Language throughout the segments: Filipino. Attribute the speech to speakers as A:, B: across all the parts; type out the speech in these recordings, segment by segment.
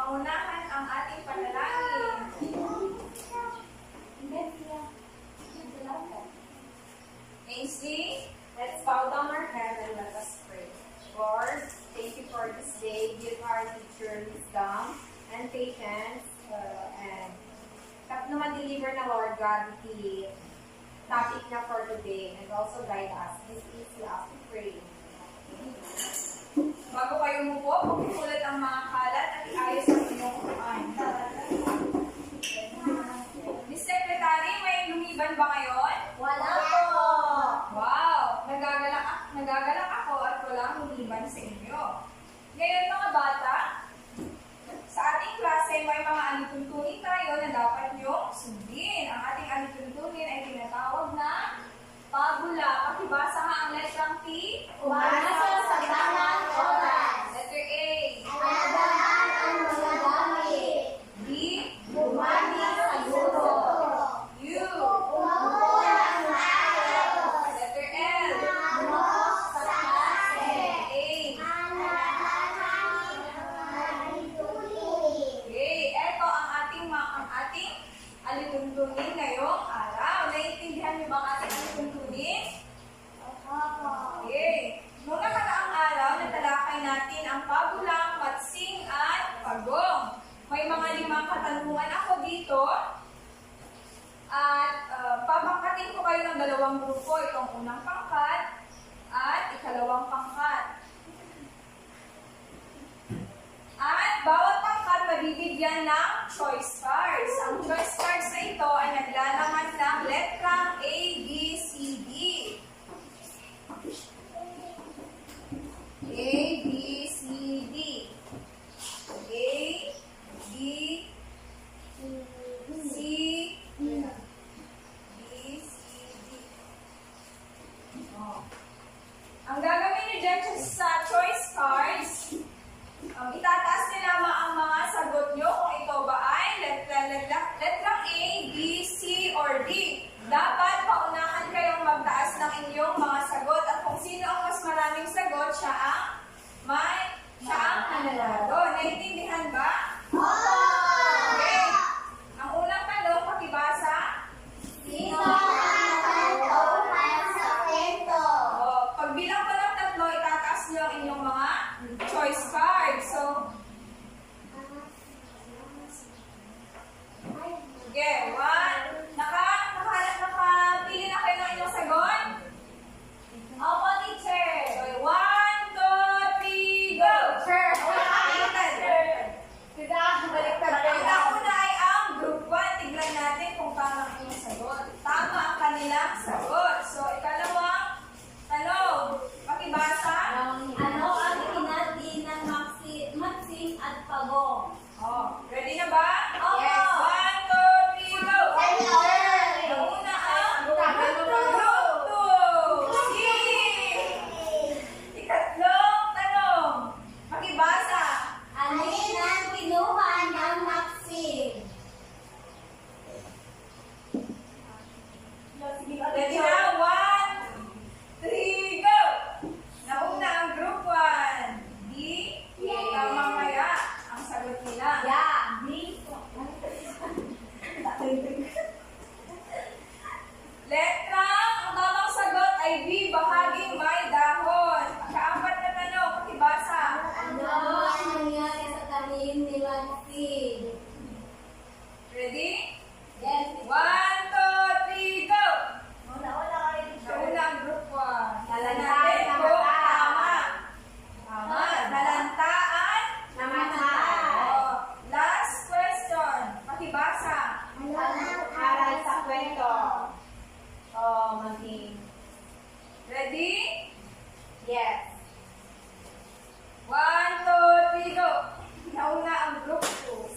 A: Paunahan ang ating panalangin. Ainsley, let's bow down our head and let us pray. Lord, thank you for this day. Give our teacher wisdom and patience and deliver na Lord God the topic na for today and also guide us. This is we ask to pray. Bago kayo umupo, pagkukulat ang mga kalat at iayos ang inyong kuhaan. Miss Secretary, may lumiban ba ngayon?
B: Wala po!
A: Wow! Nagagalak ako at walang lumiban sa inyo. Ngayon mga bata, sa ating klase may mga alituntunin tayo na dapat niyong sundin. Ang ating alituntunin ay tinatawag na pabula. Pakibasa nga ang letrang T.
B: Umasa sa tamang oras.
A: Letter A.
B: Alagaan ang mga gamit.
A: B.
B: Bumani sa guro.
A: U.
B: Umupo ng maayos.
A: Letter L.
B: Lumok sa klase.
A: A.
B: Alalahanin ang mga ituloy.
A: Okay, eto ang ating alituntunin ngayong araw. Naiintindihan niyo ba ang ating alituntunin? Okay. Noong nakaraang araw, natalakay natin ang pabulang, matsing, at pagong. May mga 5 katanungan ako dito. At papangkatin ko kayo ng 2 grupo. Itong unang pangkat at ikalawang pangkat. At bawat pangkat mabibigyan ng choice cards. Ang choice cards na ito ay naglalaman ng letrang A, B, C, D. A, B, C, D. A, B, C, B, C, D. Oh. Ang gagawin niyo dyan sa choice cards, itataas niyo lamang ang mga sagot niyo kung ito ba ay letrang A, B, C, or D. Dapat paunahan kayong magtaas ng inyong mga sagot at kung sino ang mas maraming sagot, siya ang nanalo. Naiintindihan ba? Okay. Ang unang tanong, pakibasa.
B: Sino ang natanto para sa kwento?
A: Pagbilang ko ng 3, itataas niyo ang inyong mga choice cards. So, okay, 1. Nakapili na kayo ng inyong sagot? Opo, teacher. Okay, 1, 2, 3, go!
B: Sure.
A: Baliktad. Ang una ay ang group 1. Tignan natin kung tama ang inyong sagot. Tama ang kanilang sagot. So, ikalawang tanong. Pakibasa.
B: Ano ang hinati ng maksing at pagong?
A: Ready na ba?
B: Opo.
A: Yes. 1, 2, 3, go! Ang una ang group 2. C. Ikatlong tanong. Pakibasa.
B: Alin ang kinuha ng maksing?
A: Ready na? 1, 3, go! Nauna ang group 1. D. Tama kaya ang sagot nila.
B: Yeah.
A: Letrang, ang tamang sagot ay B. Bahaging may dahon. Pagka-4 na tanong, pakibasa.
B: Ano ang nangyari sa tanim ni Maksing?
A: Ready?
B: Yes.
A: 1, 2, 3, go!
B: Una kayo.
A: Nauna ang group 1. Nalan
B: Namatay,
A: natin kung
B: namatay.
A: tama. Tama. Nalantaan.
B: Namatay.
A: Last question. Pakibasa.
B: Anong aral sa kwento?
A: Maging. Ready?
B: Yes.
A: 1, 2, 3, go! Nauna ang group 2. C.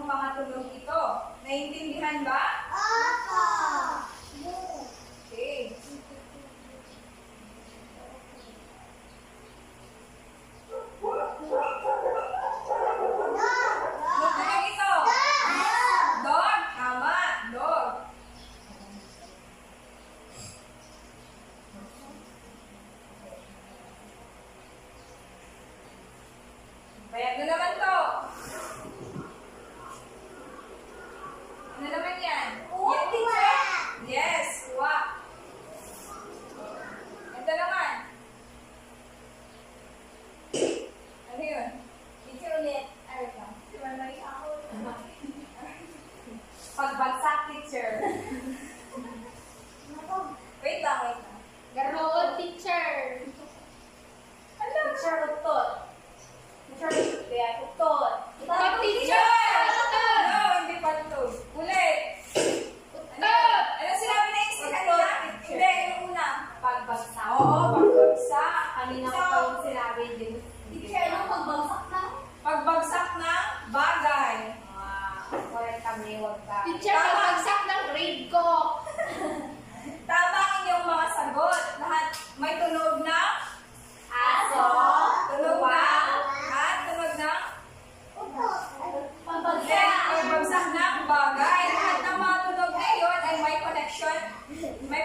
A: mga tunog ito? Naintindihan ba?
B: Opo.
A: Okay. Ano tunog ito? Dog. Tama. Dog. Bayad na naman to. Ano naman yan? Yan, teacher? Yes, kuha. Ito naman. Ano yun? Teacher ulit. Ano ka? Mali ako. Pagbagsak, teacher. Wait lang, wait lang.
B: Garoon, teacher.
A: Ano?
B: Teacher, utot. Teacher, utot.
A: Pag teacher! No, hindi pantog. Ulit. Ano? Ano sinabi na yung sa kanina? Hindi, yung una.
B: Pagbagsak.
A: Oo, pagbagsak.
B: Kanina ko pa yung sinabi din. Teacher, anong pagbagsak na?
A: Pagbagsak ng bagay.
B: Correct kami, wag ka.
A: Teacher, pagbagsak
B: ng grade ko.
A: Tama ang inyong mga sagot. Lahat may tunog ng
B: Aso.
A: tunog ng at tunog ng
B: Pagbagsak.
A: pagbagsak ng bagay. Lahat ng mga tunog na iyon ay may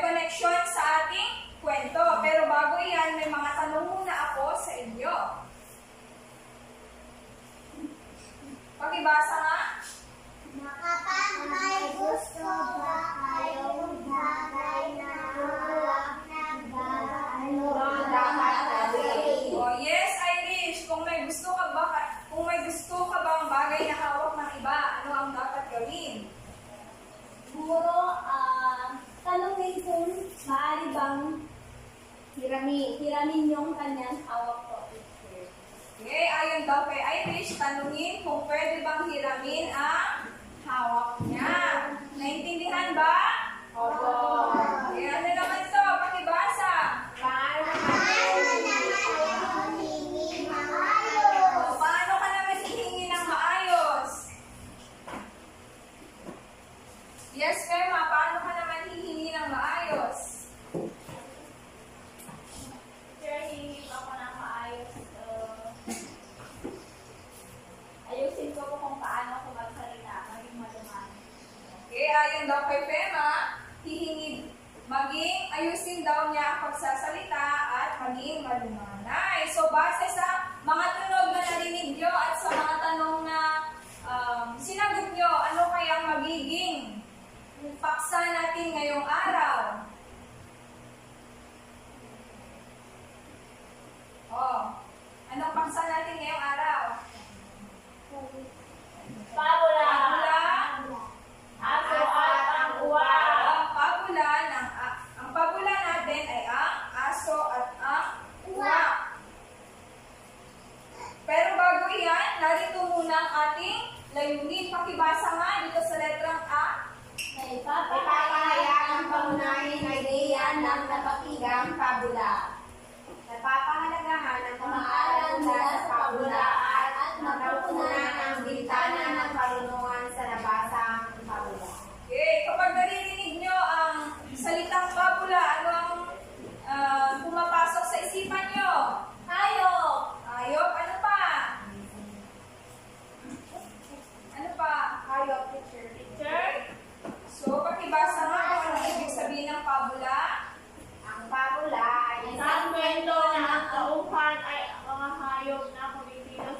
A: connection sa ating kwento. Pero bago yan, may mga tanong muna ako sa inyo. Pakibasa nga.
B: Kapag may gusto ba kayong bagay na hawak ng bagay, ano dapat gawin?
A: Oh, yes, Irish. Kung may gusto ka bang bagay na hawak ng iba, ano ang dapat gawin?
B: Siguro, tanongin kung maaari bang hiramin yung kanyang hawak ko.
A: Okay, ayon daw kay Irish, tanungin kung pwede bang hiramin ang hawak niya. Naintindihan ba?
B: Opo.
A: Okay, ano naman to? Pakibasa.
B: Paano
A: Paano ka naman hihingi ng maayos? Yes, Fema, paano ka naman hihingi ng maayos?
B: Sir, hihingi ako ng maayos. Ayusin ko po kung paano ako magsalita, maging maluman.
A: Okay, ayon daw kay Fema, ayusin daw niya ang pagsasalita at maging malumanay. So, base sa mga tunog na narinig nyo at sa mga tanong na sinagot nyo, ano kayang magiging paksa natin ngayong araw? Oh, anong paksa natin ngayong araw?
B: Pabula.
A: Pabula.
B: Aso at ang uwak.
A: Ang pabula natin ay ang aso at ang uwak. Pero bago yan, narito muna ang ating layunin. Pakibasa nga dito sa letrang A.
B: Ipapahayag ang pangunahing ideya ng napakinggang pabula.
C: Napapahalagahan ang
B: Pamaaral mula sa pabulaan at
C: magpupunan ng bintana ng karunungan sa nabasang pabula.
A: Okay, kapag naririnig nyo ang salitang pabula, ano ang pumapasok sa isipan nyo?
B: Hayop.
A: Ayop, ano pa? Ano pa?
C: Hayop, teacher.
B: Teacher.
A: So, pakibasa nga kung anong ibig sabihin ng pabula.
C: Ang pabula ay
B: Isang kwento na ang tauhan ay mga hayop na kumikilos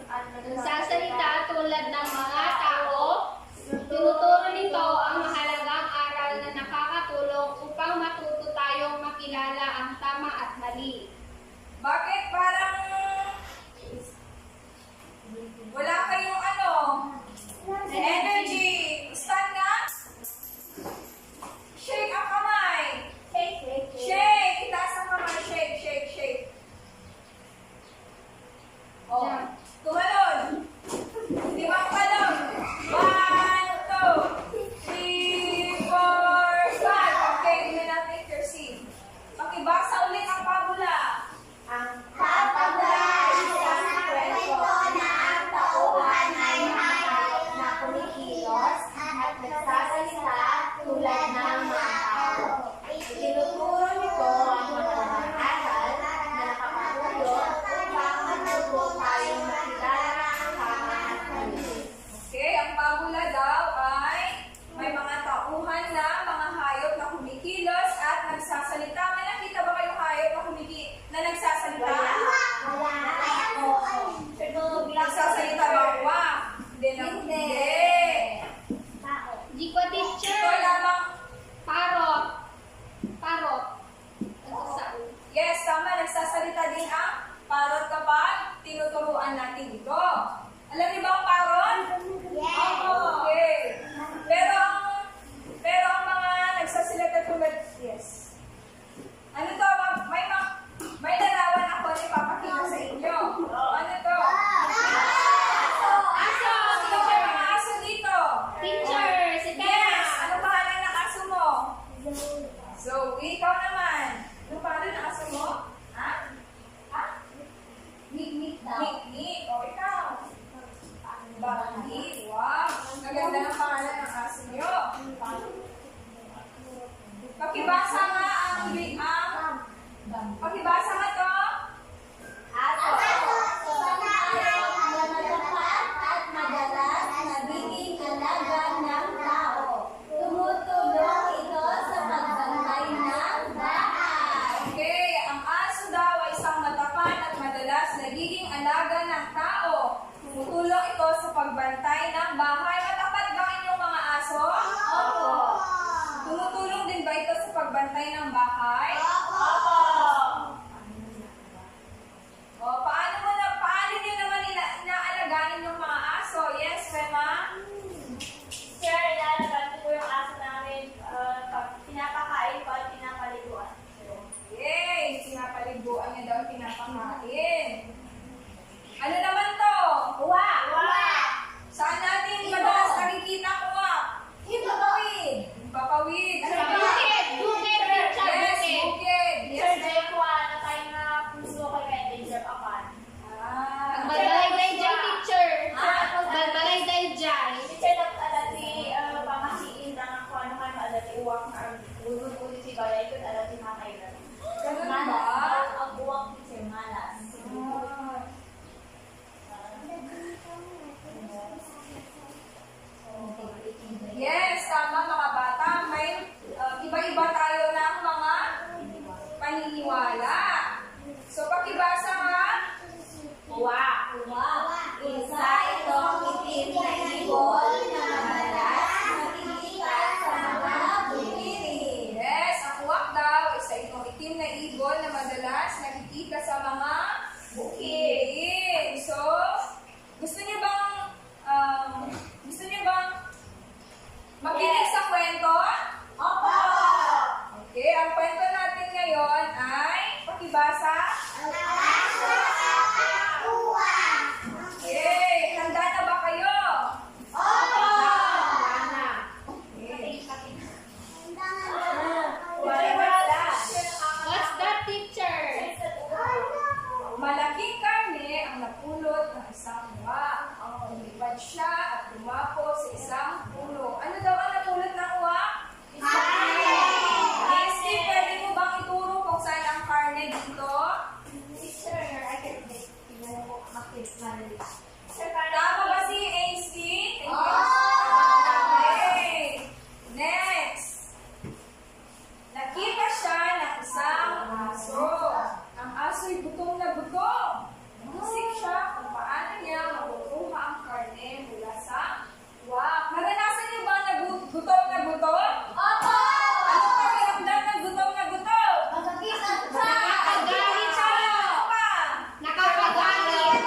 A: fabula daw ay may mga tauhan na mga hayop na kumikilos at nagsasalita. May nakita ba kayong hayop na nagsasalita? Nagsasalita ba? Wow! Hindi na. Hindi.
B: Di ko teacher.
A: Ito lamang.
B: Parot. Parot.
A: Yes, tama. Nagsasalita din ang parrot kapag tinuturuan natin ito. Alam niyo ba ang parrot?
C: Yes.
A: Okay. Pero ang mga nagsasalita tulad, yes. Ano to? May larawan ako na ipapakita sa inyo. Ano to? Aso! Sino ba yung mga aso dito?
B: Teacher, si
A: Yes!
B: Tess.
A: Ano pangalan ng aso mo? Zoe. Ikaw naman. Ano pangalan ng aso mo? Ha? Ha?
C: Nik
A: Nick. O, ikaw. Bambi. Wow. Maganda ng pangalan ng aso niyo. Pakibasa nga pakibasa nga to. Okay, ang aso daw ay isang matapat at madalas nagiging alaga ng tao. Tumutulong ito sa pagbantay ng bahay. Matapat ba inyong mga aso?
C: Opo.
A: Tumutulong din ba ito sa pagbantay ng bahay? O, paano niyo naman inaalagaan yung mga aso? Yes, Rema?
B: Sir, ilalagay ko yung aso namin pag pinapakain ko at pinapaliguan.
A: Yay! Pinapaliguan niya daw, pinapakain. Ano naman to? Uwa! Saan natin madalas nakikita kuwa? Papawid.
B: Bukid! Bukid, teacher!
A: Yes,
B: Bukid!
A: bukid.
B: Sir,
A: Yes.
B: dahil ko na tayo na puso kay Messenger Papan.
A: Ah.
B: Balbalay dahil dyan, teacher!
A: Ah.
B: Balbalay dahil dyan. Teacher, dapat alati pamasiin lang ako ano kayo alati uwak na ulit si balay ko alati makailan.
A: Ganun ba?
B: Malas. Ang uwak teacher, malas.
A: Ah. Yes, tama mga bata. May iba-iba tayo ng mga paniniwala. So, pakibasa nga.
B: Uwak.
C: Isa itong itim na ibon na madalas nakikita sa mga bukid.
A: Yes, ang uwak daw, isa itong itim na ibon na madalas nakikita sa mga bukid. So, gusto niyo bang makinig sa kwento?
C: Opo.
A: Okay, ang kwento natin ngayon ay pakibasa. Okay, handa na ba kayo? Okay.
B: What's that, teacher?
A: Malaking karne ang napulot ng isang uwak. Lumipad siya at tumapo sa isang puno. Ano daw ang napulot ng uwak? Nancy, pwede mo bang ituro kung saan ang karne dito? Tama ba si AC? Thank you. Okay. Next. Nakita siya ng isang aso. Ang aso'y gutom na gutom. Isip siya kung paano niya makukuha ang karne mula sa uwak. Naranasan niyo ba na gutom na gutom?
C: Opo.
A: Ano pakiramdam ng gutom na gutom?
B: Nakakagalit siya.
A: Ano pa?
B: Nakakagalit.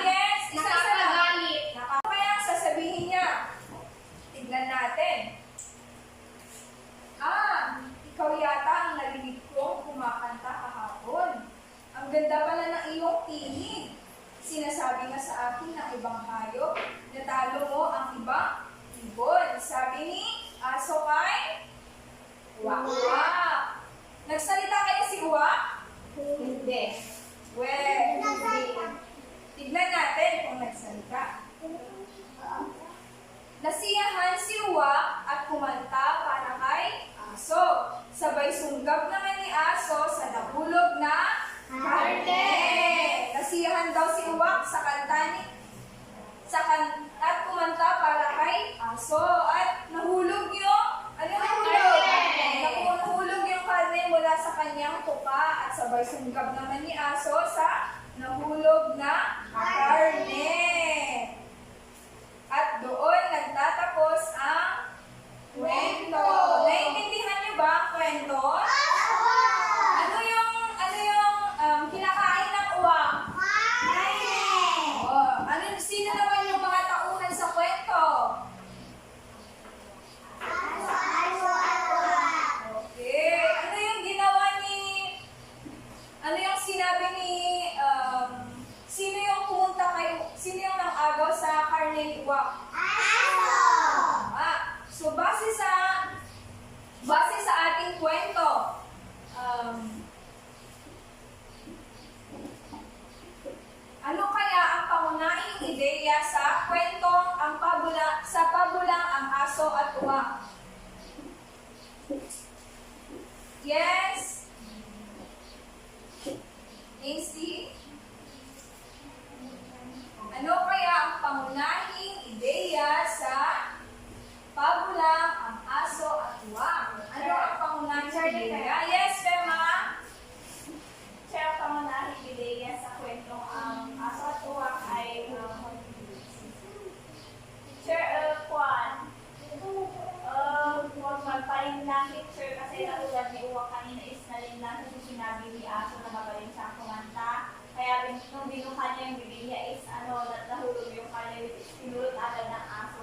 A: Yes. Isa-isa lang.
B: Nakakagalit.
A: Kaya sasabihin niya, tignan natin. Ikaw yata ang narinig kong kumakanta kahapon. Ang ganda pala ng iyong tinig. Sinasabi nga sa akin ng ibang hayop, natalo mo ang ibang ibon. Sabi ni aso kay Uwak. Nagsalita kaya si Uwak? Hindi. Tignan natin kung nagsalita. Nasiyahan si Uwak at kumanta para kay aso. Sabay sunggab naman ni aso sa nahulog na karne. Nasiyahan daw si Uwak sa kanta at kumanta para sabay sunggab naman ni aso sa nahulog na karne. At doon nagtatapos ang kwento. Naiintindihan niyo ba ang kwento? Ano yung kinakain ng uwak? Oh, sino naman yung mga tauhan sa kwento? Okay. Ano yung sinabi ni, sino yung nang-agaw sa karne ni uwak? So, base sa ating kwento, ano kaya ang pangunahing ideya sa kwentong sa pabulang ang aso at uwak? Yes? Nancy? Ano kaya ang pangunahing ideya sa pabulang ang aso at uwak? Ano ang pangunahing ideya? Yes, Bema?
B: Siya ang pangunahing ideya sa kwentong ang aso at uwak ay huwag magpalinlangit, sir, kasi katulad ni uwak kanina is nalinlangit yung sinabi ni aso na magaling siyang kumanta. Kaya nung binuka niya yung bibigya is nahulog yung kanya, sinulot agad ng aso.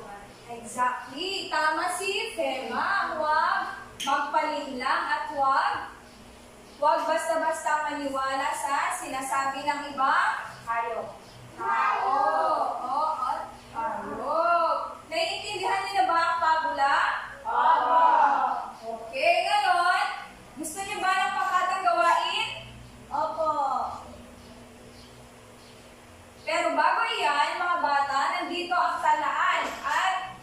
A: Exactly. Tama si Fema. Huwag magpalinlang at huwag basta-basta maniwala sa sinasabi ng ibang hayop. Tao. At hayop. Naiintindihan niyo na ba ang pabula?
B: Opo.
A: Okay, ngayon, gusto niyo ba ng pakatang gawain?
B: Opo.
A: Pero bago iyan, mga bata, nandito ang talaan at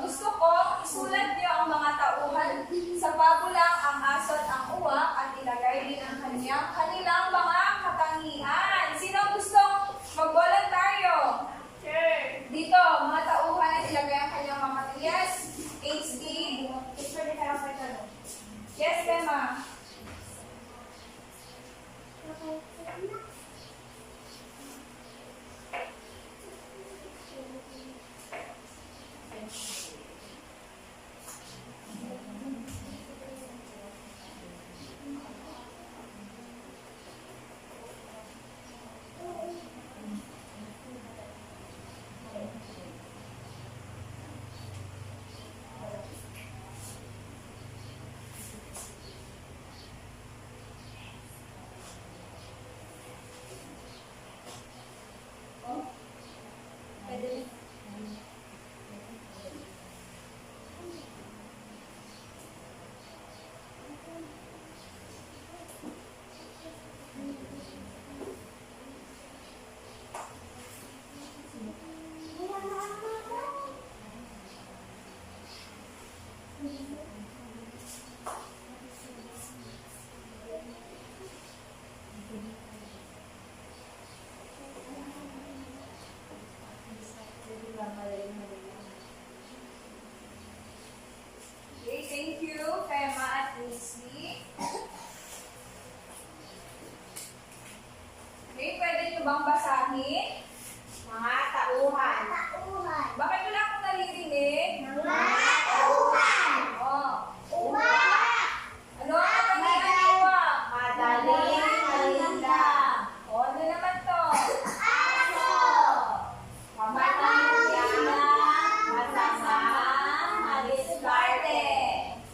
A: gusto kong isulat niyo ang mga tauhan sa pabulang ang aso at ang uwak at ilagay din ang kanilang mga katangian. Sino gustong mag-voluntaryo?
B: Sure.
A: Dito, mga tauhan at ilagay ang kanyang mga katangian. Yes, HD. Yes, Emma. Okay, thank you, Fema at Lucy. Okay, pwede nyo bang basahin?
C: Mga tauhan.
A: Bakit wala akong naririnig? Oh. Ano ang katangian ng uwak?
C: Madaling malinlang.
A: Oh, ano naman to?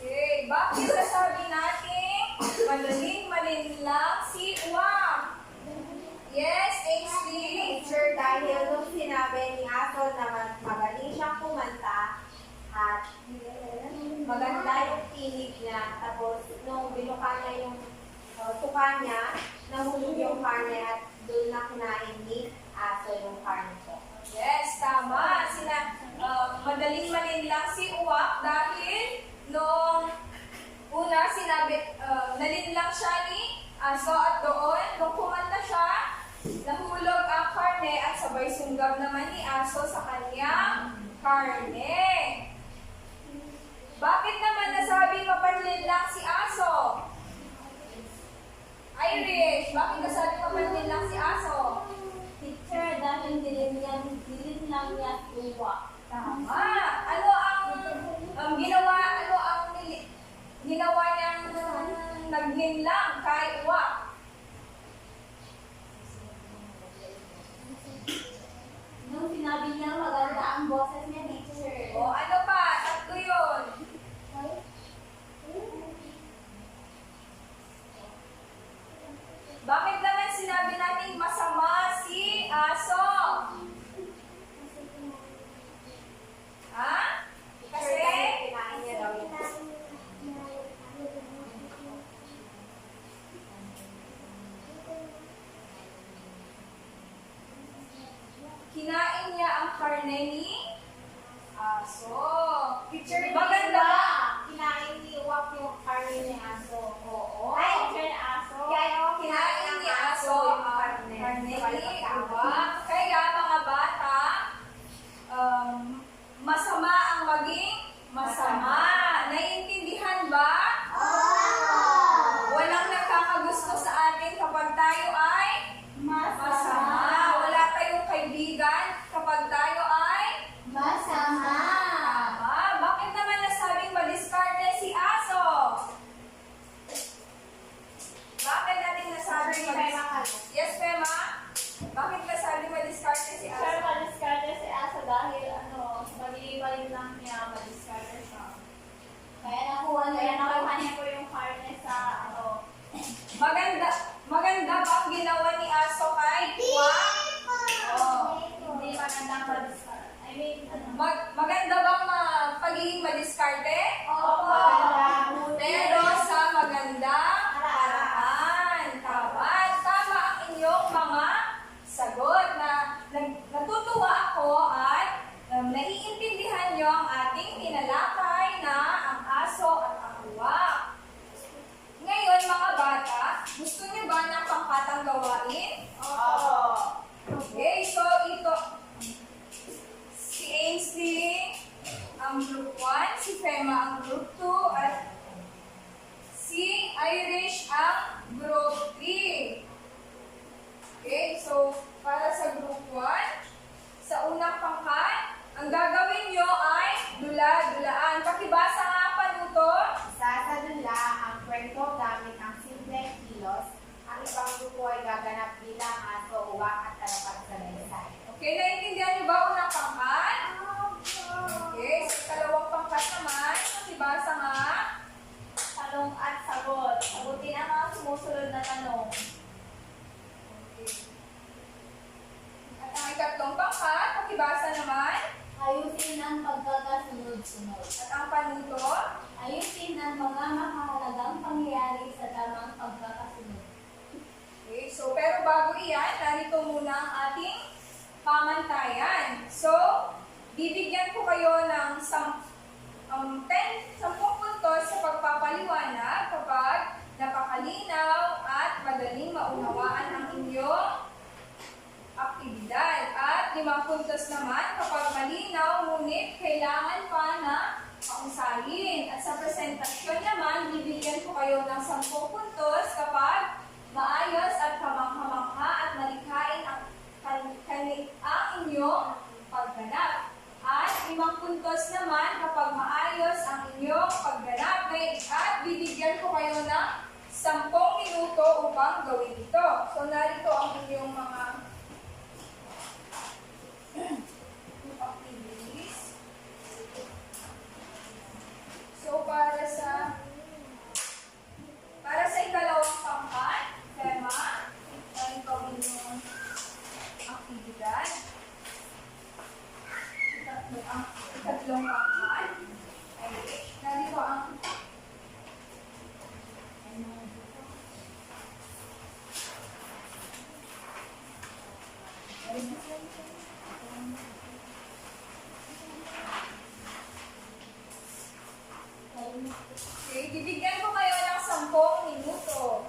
A: Okay, bakit sasabi natin madaling malinlang si uwak? Yes, HD.
C: Teacher, dahil nung sinabi ni Aso na magaling siyang kumanta at maganda yung tinig niya, tapos nung binuka niya yung tuka niya, nahulog yung karne at doon na kinain ni Aso yung karne ko.
A: Yes, tama. Madaling malinlang si uwak dahil nung una sinabi, nalinlang siya ni aso at doon, nung kumanta siya, nahulog ang karne at sabay sunggab naman ni aso sa kanyang karne. Bakit naman nasabing mapanlinlang si aso? Irish, bakit nasabi kapatid lang si Aso?
B: Teacher, dahil dilim lang niya si Uwa.
A: Tama. Ano ang ginawa, ginawa niyang naghinlang kay Uwa?
B: Nung sinabi niya maganda ang boses niya, teacher.
A: O ano pa? Tatlo yun. Bakit naman sinabi natin masama si Aso? Ha? Kasi?
C: Kinain niya daw yung
A: Kinain niya ang karne ni Aso.
C: picture ni
A: Maganda
C: Iwa.
A: ba?
C: Kinain ni Iwak yung karne ni Aso.
A: Oo.
C: Ay,
B: Teacher na aso.
C: kaya ako
A: Kinain ni Aso ang karne ni Uwa. Kaya mga bata, masama ang maging masama. Naiintindihan ba? Walang nakakagusto sa atin kapag tayo ay masama. Wala tayong kaibigan kapag tayo ay
B: Masama.
A: tama. Bakit naman nasabing madiskarte si Aso? Bakit natin nasabing Yes, Pema? Bakit nasabing madiskarte si
B: Teacher,
A: Aso?
B: madiskarte si aso dahil bali-bali lang niya, madiskarte siya. Kaya nakuha niya po yung karne sa
A: Maganda ba ang ginawa ni Aso kay Uwa?
B: hindi magandang madiskarte. I mean,
A: Maganda bang pagiging madiskarte?
B: Opo.
A: Pero sa magandang paraan. Tama. Tama ang inyong mga sagot na natutuwa ako at naiintindihan nyo ang ating tinalakay na ang aso at ang uwa. Ngayon mga bata, gusto niyo ba ng pangkatang gawain? Okay, so ito, si Ainsley ang group 1, si Fema ang group 2, at si Irish ang group 3. Okay, so para sa group 1, sa unang pangkat, ang gagawin nyo ay dula-dulaan. Pakibasa nga pa nito.
C: Sasadula ang kwento gamit ang simpleng kilos. Ang ibang grupo ay gaganap bilang aso, uwak at karapat sa laysay.
A: Okay, naiintindihan nyo ba unang pangkat? Okay, sa kalawang pangkat naman, pakibasa nga.
B: Tanong at sagot. Sagutin ang mga sumusunod na tanong.
A: Okay. At ang ikatlong pangkat, pakibasa naman.
B: Ayusin ang pagkakasunod-sunod.
A: At ang panuto,
B: Ayusin ang mga mahalagang pangyayari sa tamang pagkakasunod.
A: okay, so pero bago iyan, narito muna ang ating pamantayan. So, bibigyan ko kayo ng 10 puntos sa pagpapaliwanag kapag napakalinaw at madaling maunawaan ang inyong aktibidad. At 5 puntos naman kapag malinaw, ngunit kailangan pa na pausahin. At sa presentasyon naman, bibigyan ko kayo ng 10 puntos kapag maayos at kamangha-mangha at malikhain ang inyong pagganap. At 5 puntos naman kapag maayos ang inyong pagganap. At bibigyan ko kayo ng 10 minuto upang gawin ito. So, narito ang inyong mga activities. So, para sa ikalawang pangkat, tema, narito ang inyong aktibidad. Ikatlong pangkat, ay narito ang okay, bibigyan ko kayo ng 10 minuto.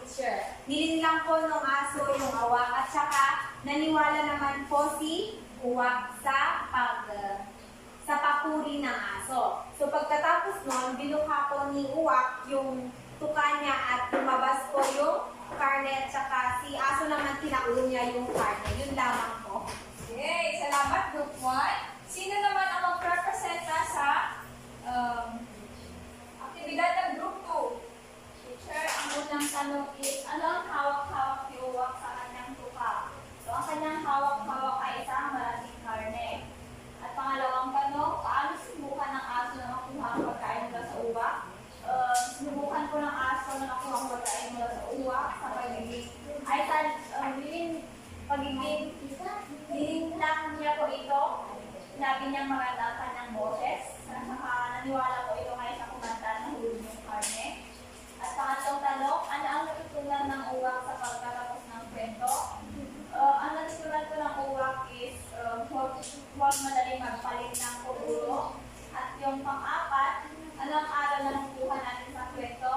A: teacher.
C: Nilinlang po ng aso yung uwak at saka naniwala naman po si uwak sa papuri ng aso. So pagkatapos nun, binukha po ni uwak yung tuka niya at lumabas po yung karne at saka si aso naman tinaulo niya yung karne. Yun lamang po.
A: Okay, salamat Group 1. Sino naman ang magrepresenta sa aktibidad ng Group 2?
B: Teacher, ang unang tanong is, ano ang hawak-hawak ni uwak sa kanyang tuka? So, ang kanyang hawak-hawak ay isang malaking karne. At pangalawang tanong, paano sinubukan ng aso na makuha ang pagkain mula sa uwak? Sinubukan po ng aso na makuha ang pagkain mula sa uwak sa pagiging, ay sa pagiging, lang niya po ito. Sinabi niyang maganda ang kanyang boses. Saka naniwala po ito ngayon sa kumanta na hulog yung karne. At pangatlong tanong, ano ang natutunan ng uwak sa pagkatapos ng kwento? Ang natutunan ko ng uwak is huwag madaling magpalit ng paguro. At yung pang-apat, ano ang aral na nakukuha natin sa kwento?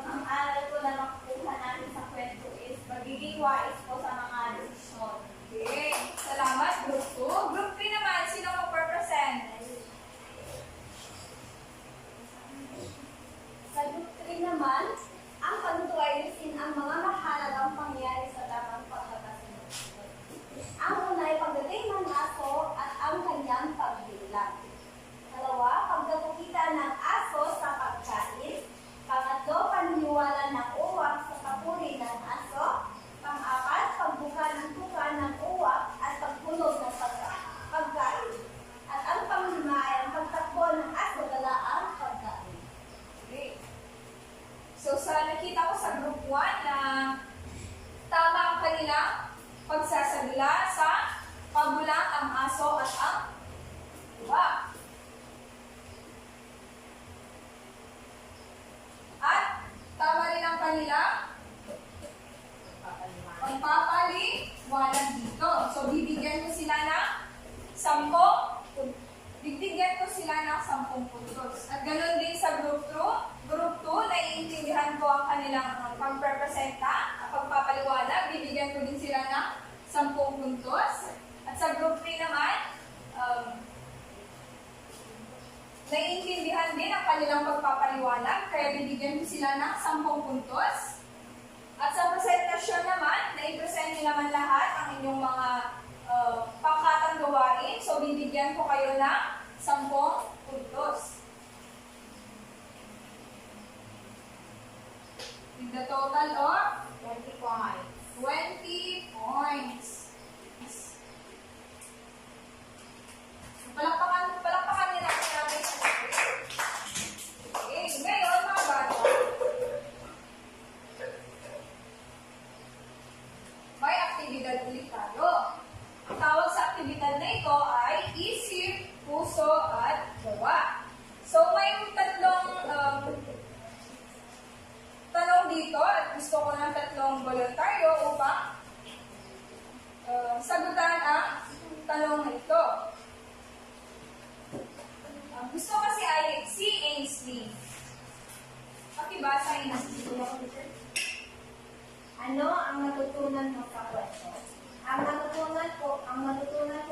B: Ang aral ko na nakukuha natin sa kwento is magiging wais po sa mga desisyon.
A: Okay, salamat Group 2. Group 3 naman, sino mag-represent?
C: Sa group 3 naman, ang pagtuto ay lisin ang mga mahalagang pangyayari sa tamang pagkakasunod. Ang una ay pagdating ng aso at ang kanyang pagbilang. Dalawa, pagkakita ng aso sa pagkain. Pangatlo, paniniwala ng uwak sa papuri ng aso. Pang-apat, pagbuka ng tuka ng uwak at pagpunog ng pagkain. At ang panglima ay ang pagtakbo ng aso dala ang pagkain.
A: Okay. So, nakita ko sa Group 1 na tama ang kanilang pagsasagla sa pagbulang ang aso at ang uwak. At tama rin ang kanilang pagpapaliwanag dito. So, bibigyan ko sila ng 10 puntos. At ganoon din sa Group 2. Group 2, naiintindihan ko ang kanilang pagprepresenta, pagpapaliwanag. Bibigyan ko din sila ng 10 puntos. At sa Group 3 naman, naiintindihan din ang kanilang pagpapaliwanag, kaya bibigyan ko sila ng 10 puntos. At sa presentasyon naman, nai-present nyo naman lahat ang inyong mga pangkatang gawain. So, bibigyan ko kayo ng 10 puntos. With the total of
C: 20 points.
A: 20 points. So, palakpakan nila natin. Okay, ngayon mga bata, may aktibidad ulit tayo. Ang tawag sa aktibidad na ito ay isip, puso, at gawa. So, may tatlong tanong dito at gusto ko ng tatlong voluntaryo upang sagutan ang tanong na ito. Gusto kasi ay si Ainsley. Pakibasa Ainsley.
C: Ano ang natutunan mo sa kwento? Ang natutunan ko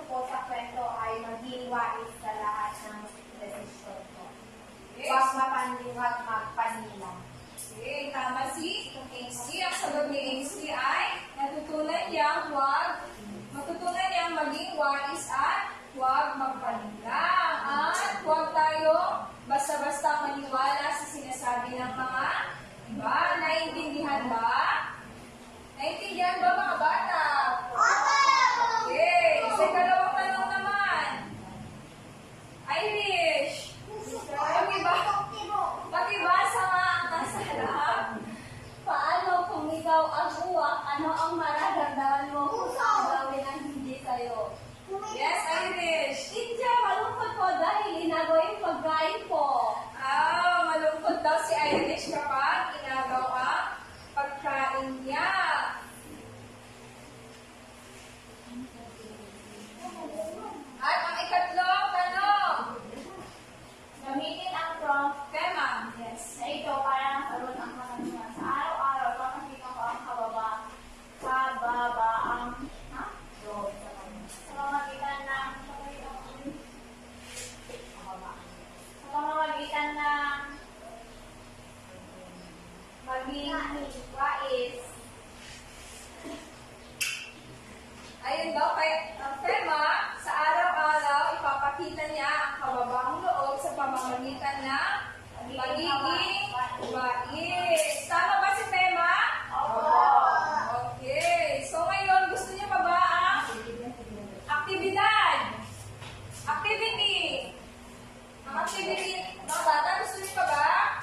C: po sa kwento ay maging wais sa lahat ng desisyon ko. Huwag magpanilang.
A: Okay, tama si Ainsley. Ang sagot ni Ainsley ay matutunan niyang maging wais at huwag magpanilang. At huwag tayo basta-basta maniwala sa sinasabi ng mga iba. Naiintindihan ba? Naiintindihan ba mga bata? Okay, sa ikalawang tanong naman. Irish. Pakibasa nga ang kasalang.
B: Paano kung ikaw ang uwak, ano ang mararamdaman mo kung saan gawin ang hindi sa'yo?
A: Yes, Irish.
B: Teacher, malungkot po dahil inago yung pagkain po.
A: Ah,
B: maging wais.
A: Ayun daw, kay Fema, sa araw-araw, ipapakita niya ang kababang loob sa pamamagitan ng pagiging wais. Tama ba si Fema? Okay. So ngayon, gusto niyo pa ba ang aktibidad? Activity. Ang activity, mga bata, gusto niyo pa ba?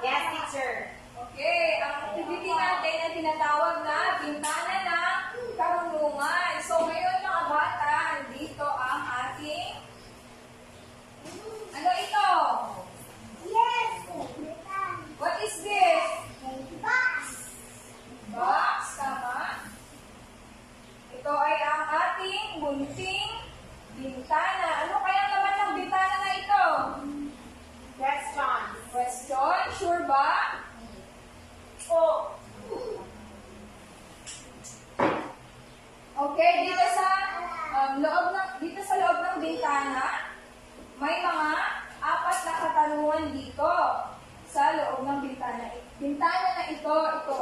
C: Yes, teacher.
A: Okay, ang activity natin ay tinatawag na bintana ng karunungan. So ngayon mga bata, dito ang ating ano ito?
B: Yes!
A: What is this?
B: Box!
A: Box, tama. Ito ay ang ating bunting bintana. Ano kaya naman ng bintana na ito?
C: Questions.
A: Question, sure ba?
B: O!
A: Okay, dito sa loob ng bintana, may mga 4 na katanungan dito sa loob ng bintana. Bintana na ito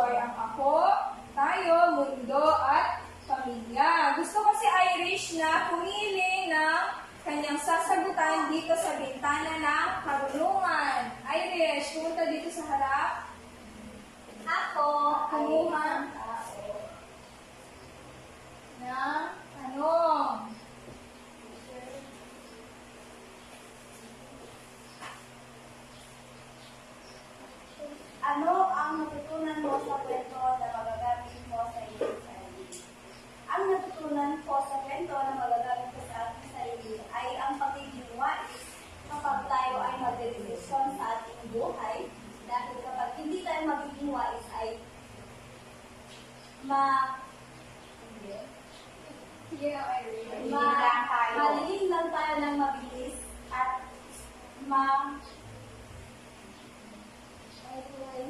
A: ay ang ako, tayo, mundo, at pamilya. Gusto ko si Irish na pumili ng kanyang sasagutan dito sa bintana ng karunungan. Irish, pumunta dito sa harap.
B: Ako
A: Kumuha ng tanong.
B: Ano ang natutunan mo sa kwento na magagamit mo sa iyong sarili? Ang natutunan ko sa kwento na magagamit ko sa aking sarili ay ang pagiging wais kapag tayo ay magdedesisyon sa ating buhay. Dahil kapag hindi tayo magiging wais ay malilin lang tayo ng mabilis at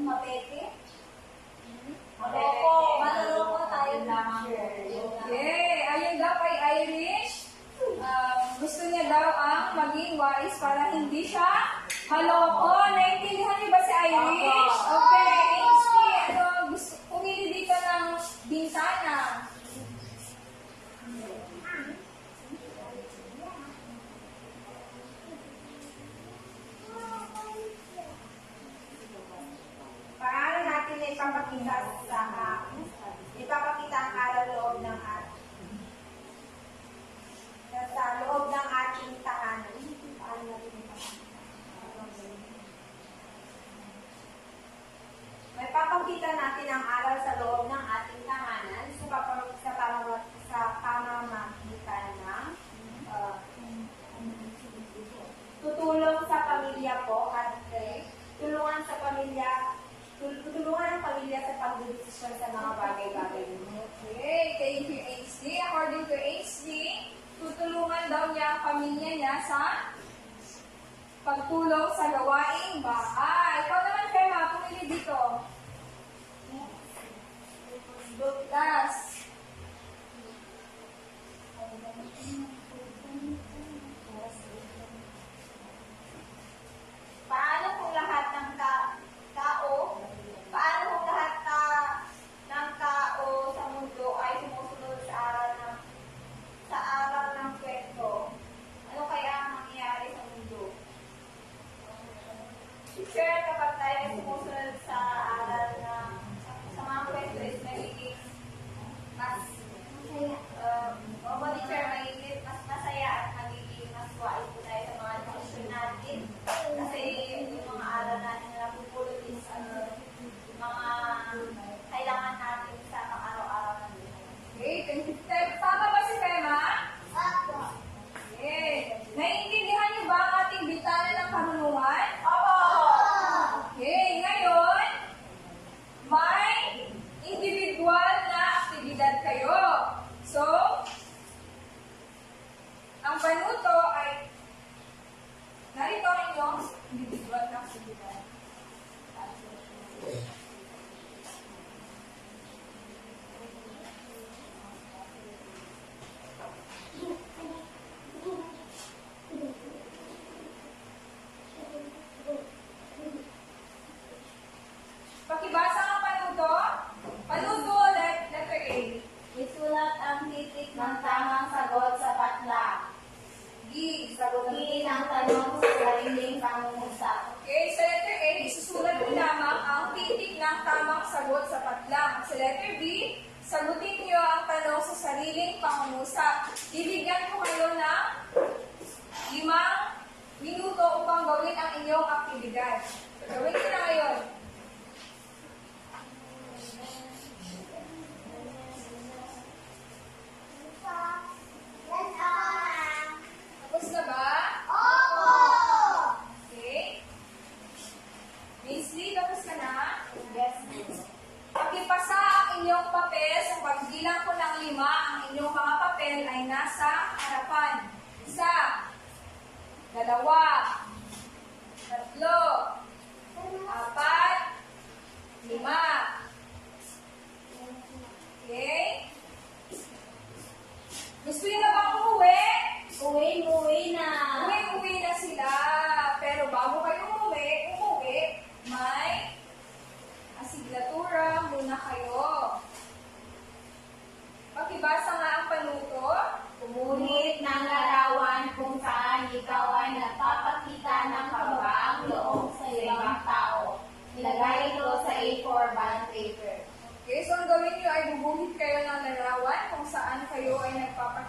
B: mapete. Maloloko tayo ng
A: Okay, ayun daw kay Irish. Gusto niya daw ang maging wise para hindi siya maloko. Naintindihan niyo ba si Irish? Okay, Ainsley, pumili dito ng bintana.
C: Paano natin na ipapakita ang aral loob ng sa loob ng ating tahanan. Paano natin ipapakita? May papakita natin ang aral sa loob ng ating tahanan sa pamamagitan ng tutulong sa pamilya po at tulungan ang pamilya sa pagdedesisyon sa mga bagay-bagay.
A: Okay, thank you, Ainsley. According to Ainsley, tutulungan daw niya ang pamilya niya sa pagtulong sa gawaing bahay. Ikaw naman, Fema, pumili dito. Bukas.
B: Paano kung lahat ng tao sa mundo ay sumusunod sa aral ng kwento? Ano kaya ang mangyayari sa mundo? Sure, kapag tayo ay sumusunod sa aral sa mga kwento is magiging mas mas masaya at magiging mas wais po tayo sa mga desisyon natin. Kasi yung mga aral natin na napupulot is mga kailangan natin sa pang-araw-araw na buhay.
A: Okay, thank you. Tama ba si Fema? Okay. Naiintindihan niyo ba ang ating bintana ng karunungan? Okay, ngayon, may individual na aktibidad kayo.
C: Sagutin ang tanong sa sariling pangungusap.
A: Okay, sa letter A, isusulat niyo lamang ang titik ng tamang sagot sa patlang. Sa letter B, sagutin niyo ang tanong sa sariling pangungusap. Bibigyan ko kayo ng 5 minuto upang gawin ang inyong aktibidad. So, gawin niyo na ngayon. Tapos na ba? Okay. Miss Lee, tapos ka na?
C: Yes.
A: Pakipasa ang inyong papel sa pagbilang ko ng 5. Ang inyong mga papel ay nasa harapan. 1, 2, 3, 4, 5. Okay? Gusto niyo na bang umuwi?
C: Uwi na.
A: Uwi na sila. Pero bago kayo umuwi, may asignatura muna kayo. Pakibasa nga ang panuto.
C: Umulit ng larawan kung saan ikaw ay nagpapakita ng kababaang loob sa ibang tao. Ilagay ito sa A4 bond paper.
A: Okay, so ang gawin niyo ay bubuhit kayo ng larawan kung saan kayo ay nagpapakita